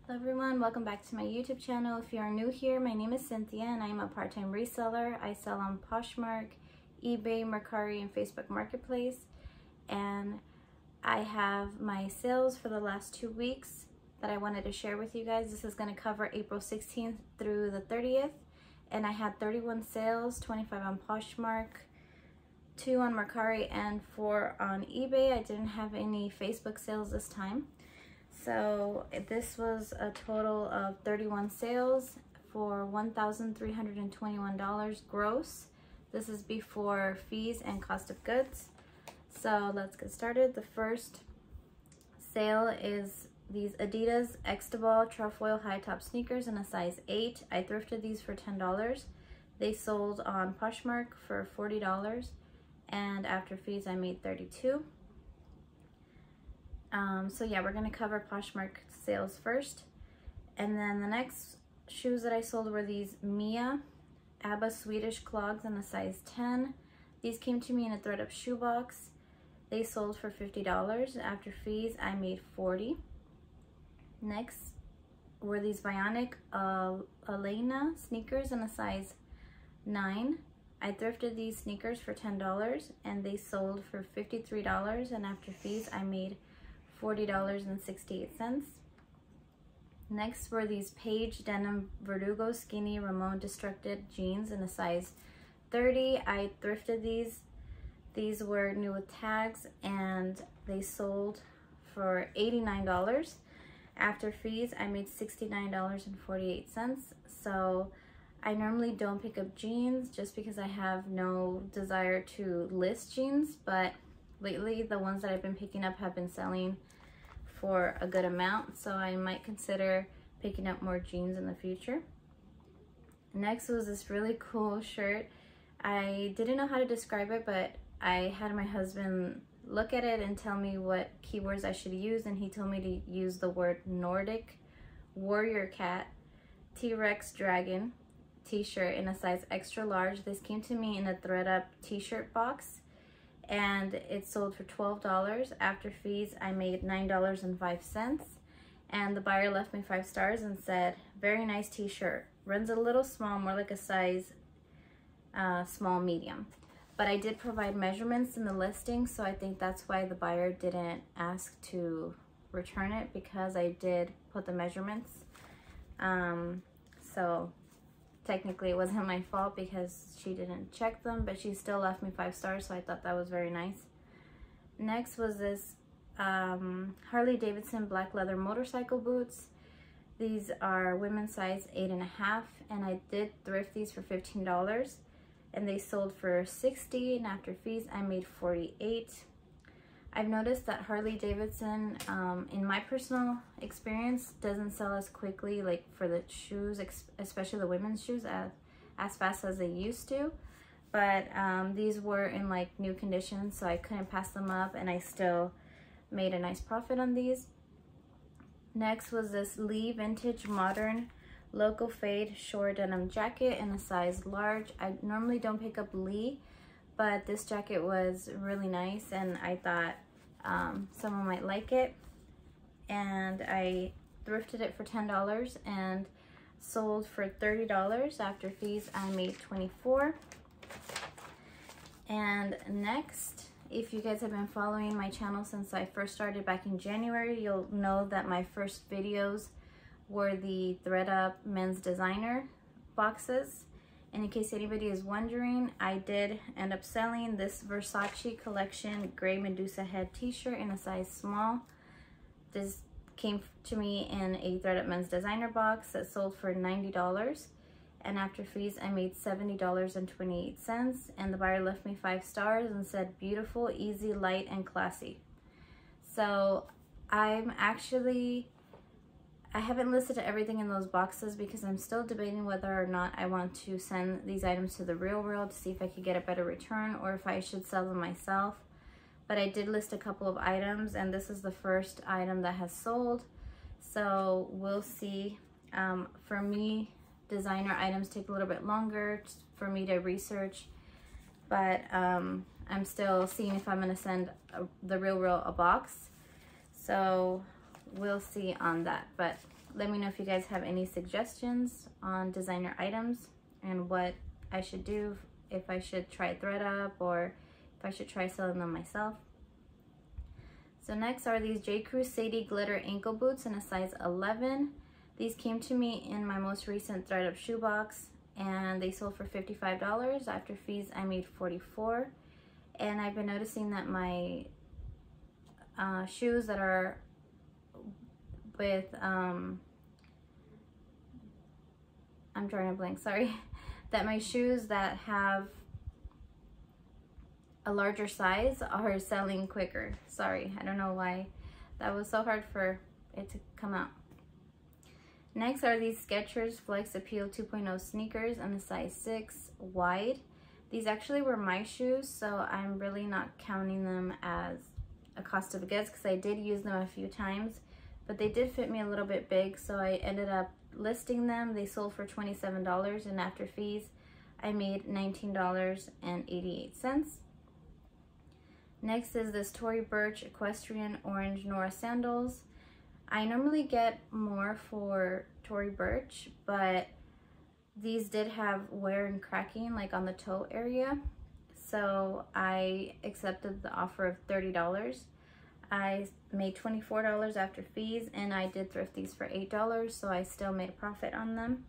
Hello everyone, welcome back to my YouTube channel. If you are new here, my name is Cynthia and I am a part-time reseller. I sell on Poshmark, eBay, Makari, and Facebook Marketplace. And I have my sales for the last 2 weeks that I wanted to share with you guys. This is going to cover April 16th through the 30th. And I had 31 sales, 25 on Poshmark, 2 on Makari, and 4 on eBay. I didn't have any Facebook sales this time. So this was a total of 31 sales for $1,321 gross. This is before fees and cost of goods. So let's get started. The first sale is these Adidas Xtabal Trefoil high top sneakers in a size 8. I thrifted these for $10. They sold on Poshmark for $40, and after fees I made $32. So yeah, we're gonna cover Poshmark sales first. And then the next shoes that I sold were these Mia ABBA Swedish clogs in a size 10. These came to me in a Thredup shoebox. They sold for $50. After fees, I made $40. Next were these Bionic Elena sneakers in a size 9. I thrifted these sneakers for $10 and they sold for $53, and after fees, I made $40.68. Next were these Page Denim Verdugo Skinny Ramon Destructed jeans in a size 30. I thrifted these. These were new with tags and they sold for $89. After fees, I made $69.48. So I normally don't pick up jeans just because I have no desire to list jeans, but lately the ones that I've been picking up have been selling for a good amount, so I might consider picking up more jeans in the future. Next was this really cool shirt. I didn't know how to describe it, but I had my husband look at it and tell me what keywords I should use, and he told me to use the word Nordic Warrior Cat T-Rex Dragon t-shirt in a size extra large. This came to me in a Thredup t-shirt box and it sold for $12. After fees, I made $9.05. And the buyer left me 5 stars and said, very nice t-shirt. Runs a little small, more like a size small medium. But I did provide measurements in the listing, so I think that's why the buyer didn't ask to return it, because I did put the measurements. So technically it wasn't my fault because she didn't check them, but she still left me 5 stars, so I thought that was very nice. Next was this Harley Davidson black leather motorcycle boots. These are women's size 8.5, and I did thrift these for $15 and they sold for $60, and after fees I made $48. I've noticed that Harley Davidson, in my personal experience, doesn't sell as quickly, like for the shoes, especially the women's shoes, as fast as they used to. But these were in like new condition, so I couldn't pass them up, and I still made a nice profit on these. Next was this Lee Vintage Modern Loco Fade Short Denim Jacket in a size large. I normally don't pick up Lee, but this jacket was really nice and I thought someone might like it, and I thrifted it for $10 and sold for $30. After fees I made $24. And next, if you guys have been following my channel since I first started back in January, you'll know that my first videos were the Thredup men's designer boxes. And in case anybody is wondering, I did end up selling this Versace collection gray Medusa head t-shirt in a size small. This came to me in a Thredup men's designer box that sold for $90. And after fees, I made $70.28. And the buyer left me 5 stars and said, beautiful, easy, light, and classy. So I haven't listed everything in those boxes because I'm still debating whether or not I want to send these items to the real world to see if I could get a better return, or if I should sell them myself. But I did list a couple of items, and this is the first item that has sold. So we'll see. For me, designer items take a little bit longer for me to research, but I'm still seeing if I'm going to send the real world a box. So we'll see on that. But let me know if you guys have any suggestions on designer items and what I should do, if I should try Thredup or if I should try selling them myself. So next are these JCrew Sadie glitter ankle boots in a size 11. These came to me in my most recent Thredup shoebox and they sold for $55. After fees, I made $44. And I've been noticing that my shoes that are with, I'm drawing a blank, sorry, that my shoes that have a larger size are selling quicker. Sorry, I don't know why that was so hard for it to come out. Next are these Skechers Flex Appeal 2.0 sneakers in the size 6 wide. These actually were my shoes, so I'm really not counting them as a cost of goods because I did use them a few times, but they did fit me a little bit big, so I ended up listing them. They sold for $27 and after fees, I made $19.88. Next is this Tory Burch Equestrian Orange Nora Sandals. I normally get more for Tory Burch, but these did have wear and cracking like on the toe area. So I accepted the offer of $30. I made $24 after fees and I did thrift these for $8, so I still made a profit on them.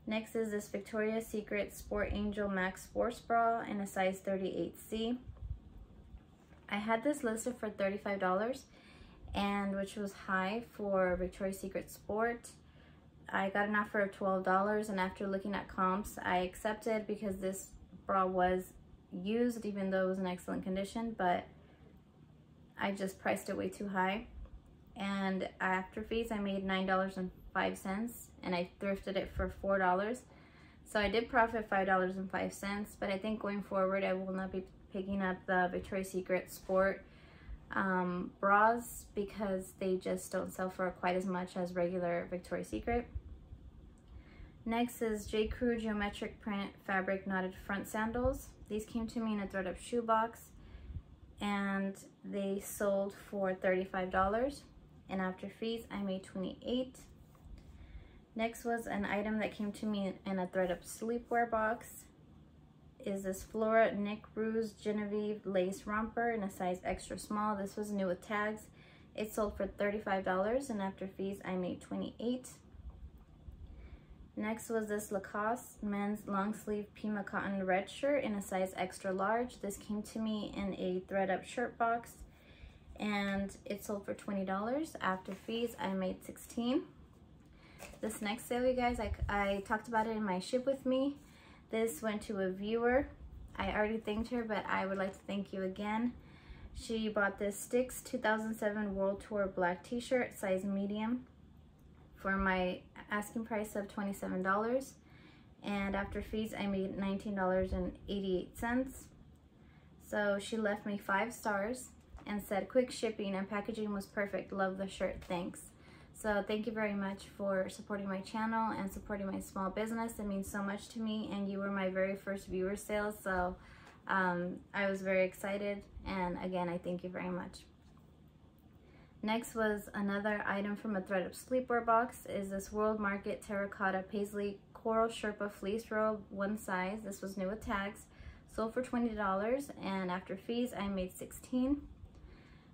Next is this Victoria's Secret Sport Angel Max Force Bra in a size 38C. I had this listed for $35, and which was high for Victoria's Secret Sport. I got an offer of $12, and after looking at comps, I accepted because this bra was used, even though it was in excellent condition, but I just priced it way too high. And after fees, I made $9.05, and I thrifted it for $4. So I did profit $5.05, but I think going forward, I will not be picking up the Victoria's Secret Sport bras because they just don't sell for quite as much as regular Victoria's Secret. Next is JCrew Geometric Print Fabric Knotted Front Sandals. These came to me in a Thredup shoebox and they sold for $35 and after fees I made $28. Next was an item that came to me in a Thredup sleepwear box. Is this Flora Nick Ruse Genevieve Lace Romper in a size extra small. This was new with tags. It sold for $35 and after fees I made $28. Next was this Lacoste men's long sleeve Pima cotton red shirt in a size extra large. This came to me in a Thredup shirt box and it sold for $20. After fees I made $16. This next sale, you guys, I talked about it in my ship with me. This went to a viewer. I already thanked her, but I would like to thank you again. She bought this Styx 2007 World Tour black t-shirt, size medium, for my asking price of $27. And after fees, I made $19.88. So she left me 5 stars and said, quick shipping and packaging was perfect. Love the shirt, thanks. So thank you very much for supporting my channel and supporting my small business. It means so much to me, and you were my very first viewer sales, so I was very excited, and again, I thank you very much. Next was another item from a Thredup sleepwear box. Is this World Market Terracotta Paisley Coral Sherpa Fleece Robe, one size. This was new with tags. Sold for $20, and after fees, I made $16.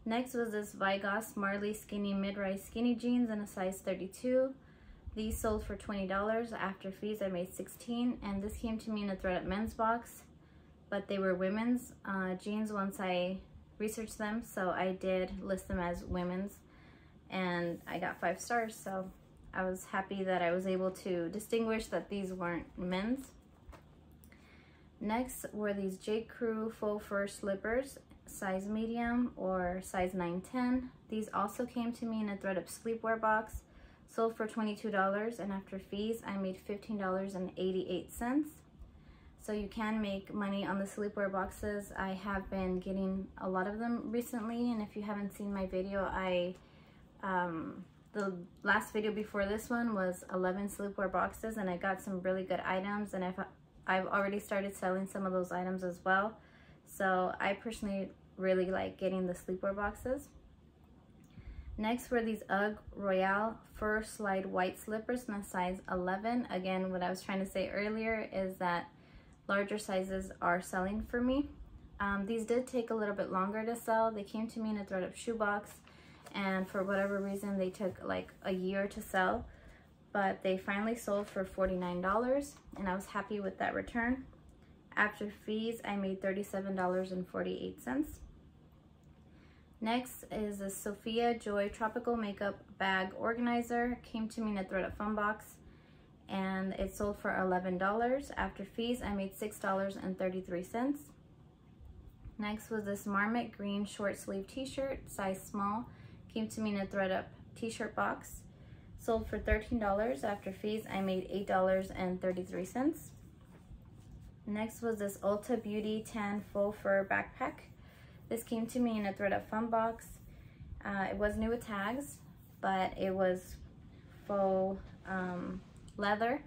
Next was this Vigors Marley Skinny Mid-Rise Skinny Jeans in a size 32. These sold for $20. After fees, I made $16. And this came to me in a Thredup men's box, but they were women's jeans once I researched them. So I did list them as women's, and I got 5 stars. So I was happy that I was able to distinguish that these weren't men's. Next were these JCrew Faux Fur Slippers, size medium or size 9-10. These also came to me in a Thredup sleepwear box, sold for $22, and after fees I made $15.88. So you can make money on the sleepwear boxes. I have been getting a lot of them recently, and if you haven't seen my video, the last video before this one was 11 sleepwear boxes, and I got some really good items, and I've already started selling some of those items as well. So I personally really like getting the sleepwear boxes. Next were these UGG Royale Fur Slide White Slippers in a size 11. Again, what I was trying to say earlier is that larger sizes are selling for me. These did take a little bit longer to sell. They came to me in a Thredup shoebox, and for whatever reason they took like a year to sell, but they finally sold for $49, and I was happy with that return. After fees, I made $37.48. Next is a Sophia Joy Tropical Makeup Bag Organizer. Came to me in a Thredup fun box, and it sold for $11. After fees, I made $6.33. Next was this Marmot Green Short Sleeve T-shirt, size small. Came to me in a Thredup T-shirt box. Sold for $13. After fees, I made $8.33. Next was this Ulta Beauty Tan Faux Fur Backpack. This came to me in a Thredup fun box. It was new with tags, but it was faux leather.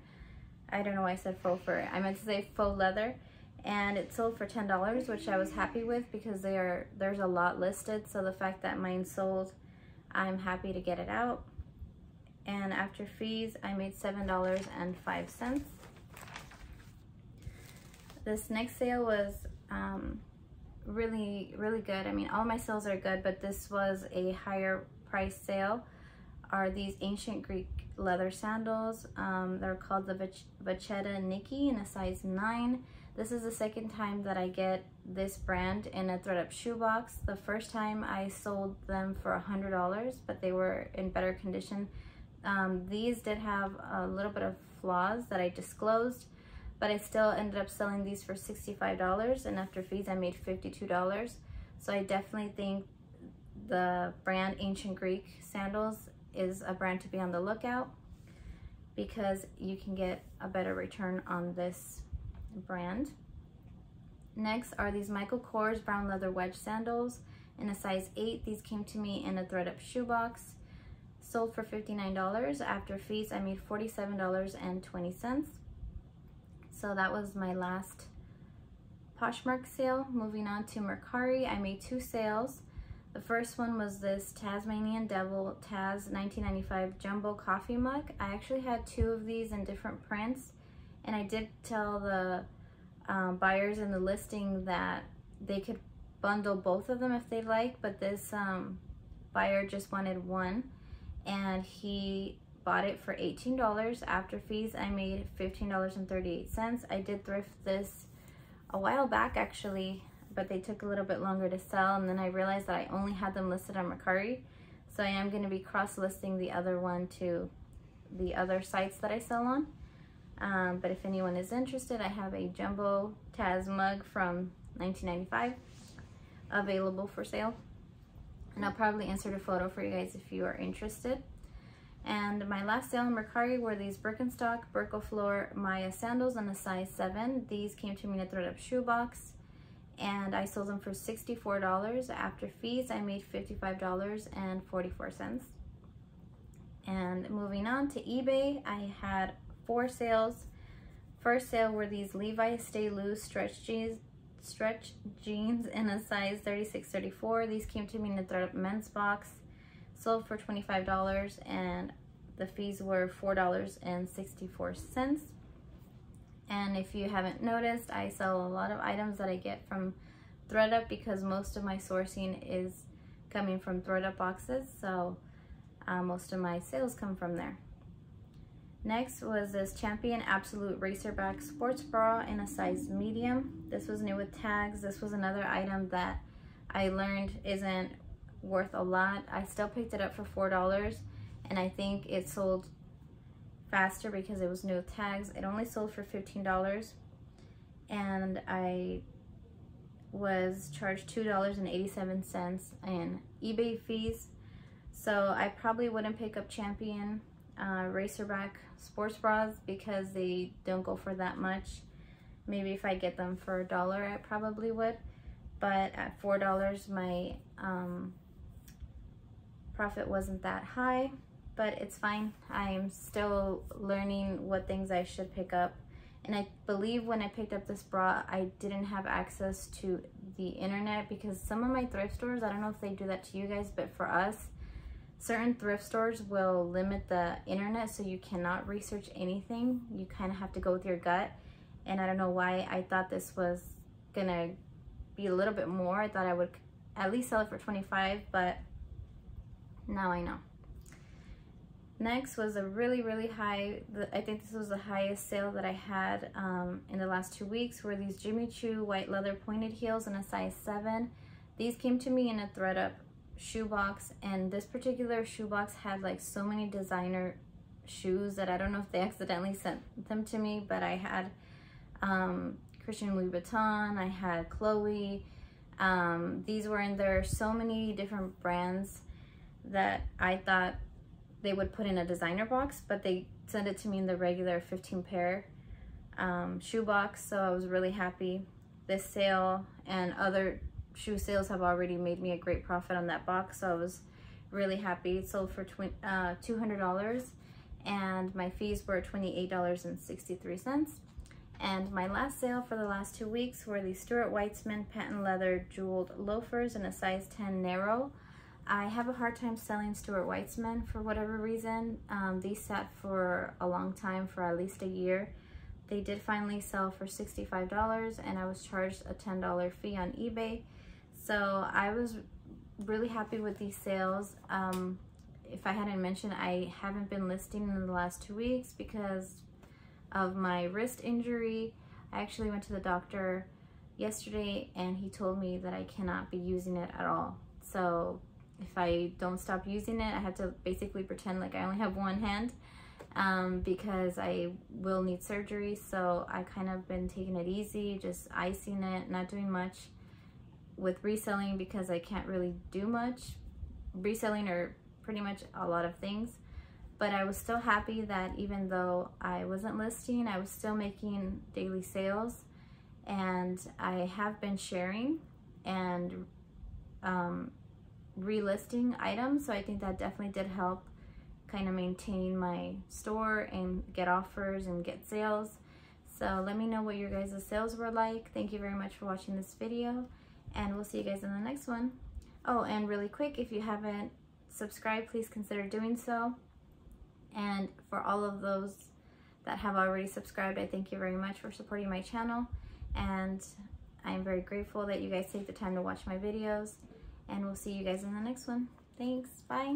I don't know why I said faux fur. I meant to say faux leather. And it sold for $10, which I was happy with because there's a lot listed. So the fact that mine sold, I'm happy to get it out. And after fees, I made $7.05. This next sale was really good. I mean, all my sales are good, but this was a higher price sale. Are these ancient Greek leather sandals. They're called the Vachetta Nikki in a size 9. This is the second time that I get this brand in a Thredup shoebox. The first time I sold them for $100, but they were in better condition. These did have a little bit of flaws that I disclosed, but I still ended up selling these for $65, and after fees I made $52. So I definitely think the brand Ancient Greek Sandals is a brand to be on the lookout, because you can get a better return on this brand. Next are these Michael Kors brown leather wedge sandals in a size 8. These came to me in a Thredup shoebox. Sold for $59. After fees, I made $47.20. So that was my last Poshmark sale. Moving on to Makari, I made 2 sales. The first one was this Tasmanian Devil Taz 1995 Jumbo Coffee Mug. I actually had 2 of these in different prints, and I did tell the buyers in the listing that they could bundle both of them if they like, but this buyer just wanted one, and he bought it for $18. After fees, I made $15.38. I did thrift this a while back actually, but they took a little bit longer to sell, and then I realized that I only had them listed on Makari, so I am going to be cross-listing the other one to the other sites that I sell on. But if anyone is interested, I have a Jumbo Taz mug from 1995 available for sale, and I'll probably insert a photo for you guys if you are interested. And my last sale on Makari were these Birkenstock Berkelfloor Maya sandals in a size 7. These came to me in a Thredup shoebox, and I sold them for $64. After fees, I made $55.44. And moving on to eBay, I had 4 sales. First sale were these Levi's Stay Loose stretch jeans in a size 36-34. These came to me in a Thredup men's box. Sold for $25, and the fees were $4.64. And if you haven't noticed, I sell a lot of items that I get from Thredup because most of my sourcing is coming from Thredup boxes, so most of my sales come from there. Next was this Champion Absolute Racerback Sports Bra in a size medium. This was new with tags. This was another item that I learned isn't worth a lot. I still picked it up for $4, and I think it sold faster because it was new with tags. It only sold for $15, and I was charged $2.87 in eBay fees. So I probably wouldn't pick up Champion Racerback sports bras because they don't go for that much. Maybe if I get them for $1, I probably would, but at $4 my profit wasn't that high, but it's fine. I'm still learning what things I should pick up, and I believe when I picked up this bra I didn't have access to the internet because some of my thrift stores, I don't know if they do that to you guys, but for us certain thrift stores will limit the internet, so you cannot research anything. You kind of have to go with your gut. And I don't know why I thought this was gonna be a little bit more. I thought I would at least sell it for 25, but now I know. Next was a really high, I think this was the highest sale that I had in the last 2 weeks, were these Jimmy Choo white leather pointed heels in a size 7. These came to me in a Thredup shoebox, and this particular shoebox had like so many designer shoes that I don't know if they accidentally sent them to me, but I had Christian Louis Vuitton, I had Chloe. These were in there, so many different brands that I thought they would put in a designer box, but they sent it to me in the regular 15 pair shoebox, so I was really happy. This sale and other shoe sales have already made me a great profit on that box, so I was really happy. It sold for $200, and my fees were $28.63. And my last sale for the last 2 weeks were the Stuart Weitzman patent leather jeweled loafers in a size 10 narrow. I have a hard time selling Stuart Weitzman for whatever reason. These sat for a long time, for at least a year. They did finally sell for $65, and I was charged a $10 fee on eBay. So I was really happy with these sales. If I hadn't mentioned, I haven't been listing in the last 2 weeks because of my wrist injury. I actually went to the doctor yesterday, and he told me that I cannot be using it at all. So if I don't stop using it, I have to basically pretend like I only have one hand, because I will need surgery. So I kind of been taking it easy, just icing it, not doing much with reselling because I can't really do much reselling, or pretty much a lot of things. But I was still happy that even though I wasn't listing, I was still making daily sales, and I have been sharing and relisting items. So I think that definitely did help kind of maintain my store and get offers and get sales. So let me know what your guys' sales were like. Thank you very much for watching this video, and we'll see you guys in the next one. Oh, and really quick, if you haven't subscribed, please consider doing so. And for all of those that have already subscribed, I thank you very much for supporting my channel, and I'm very grateful that you guys take the time to watch my videos, and we'll see you guys in the next one. Thanks, bye.